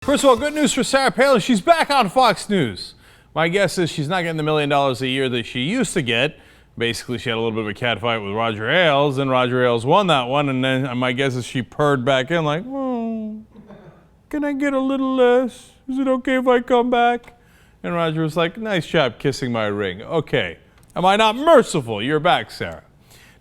First of all, good news for Sarah Palin. She's back on Fox News. My guess is she's not getting the $1 million a year that she used to get. Basically, she had a little bit of a cat fight with Roger Ailes, and Roger Ailes won that one. And then my guess is she purred back in like, oh, can I get a little less? Is it okay if I come back? And Roger was like, nice job kissing my ring. Okay, am I not merciful? You're back, Sarah.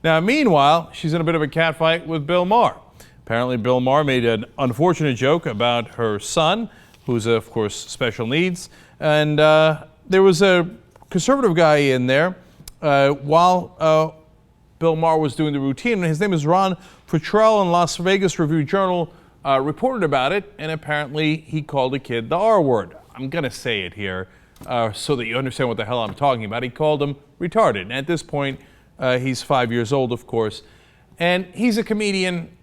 Now, meanwhile, she's in a bit of a cat fight with Bill Maher. Apparently, Bill Maher made an unfortunate joke about her son, who's, of course, special needs. And there was a conservative guy in there while Bill Maher was doing the routine. His name is Ron Futrell, in Las Vegas Review-Journal reported about it. And apparently, he called a kid the R word. I'm going to say it here so that you understand what the hell I'm talking about. He called him retarded. And at this point, he's 5 years old, of course. And he's a comedian.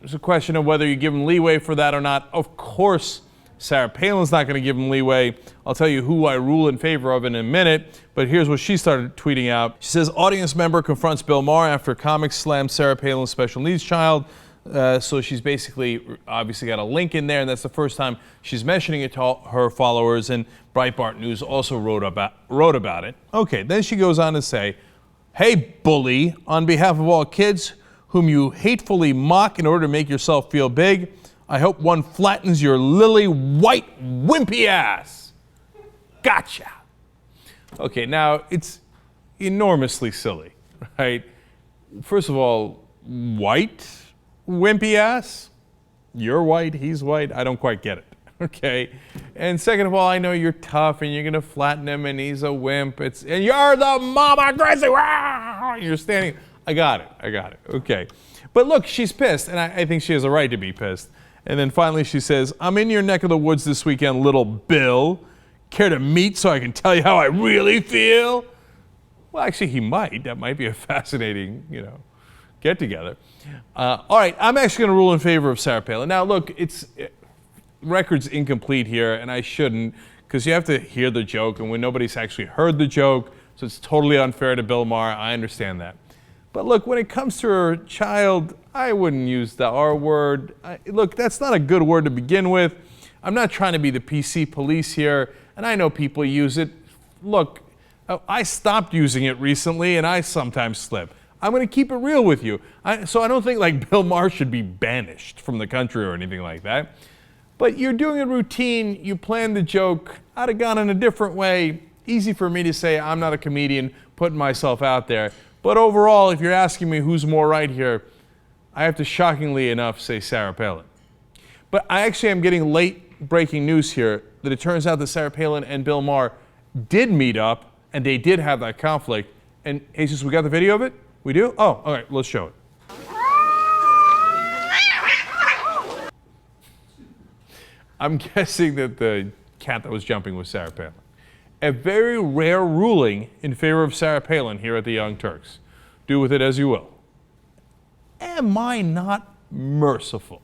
It's a question of whether you give him leeway for that or not. Of course, Sarah Palin's not going to give him leeway. I'll tell you who I rule in favor of in a minute, but here's what she started tweeting out. She says, audience member confronts Bill Maher after comics slammed Sarah Palin's special needs child. So she's basically obviously got a link in there, and that's the first time she's mentioning it to her followers, and Breitbart News also wrote about it. Okay, then she goes on to say, hey, bully, on behalf of all kids whom you hatefully mock in order to make yourself feel big, I hope one flattens your lily white wimpy ass. Gotcha. Okay, now it's enormously silly, right? First of all, white wimpy ass? You're white, he's white. I don't quite get it, okay? And second of all, I know you're tough and you're gonna flatten him and he's a wimp. And you're the mama grizzly. You're standing. I got it, okay. But look, she's pissed, and I think she has a right to be pissed. And then finally she says, I'm in your neck of the woods this weekend, little Bill. Care to meet so I can tell you how I really feel? Well, actually, he might. That might be a fascinating, get together. All right, I'm actually going to rule in favor of Sarah Palin. Now, look, record's incomplete here, and I shouldn't, because you have to hear the joke, and when nobody's actually heard the joke, so it's totally unfair to Bill Maher. I understand that. But look, when it comes to her child, I wouldn't use the R word. Look, that's not a good word to begin with. I'm not trying to be the PC police here, and I know people use it. Look, I stopped using it recently, and I sometimes slip. I'm going to keep it real with you. So I don't think like Bill Maher should be banished from the country or anything like that. But you're doing a routine, you planned the joke, I'd have gone in a different way. Easy for me to say I'm not a comedian, putting myself out there. But overall, if you're asking me who's more right here, I have to shockingly enough say Sarah Palin. But I actually am getting late breaking news here that it turns out that Sarah Palin and Bill Maher did meet up and they did have that conflict. And Jesus, we got the video of it? We do? Oh, all right, let's show it. I'm guessing that the cat that was jumping was Sarah Palin. A very rare ruling in favor of Sarah Palin here at the Young Turks. Do with it as you will. Am I not merciful?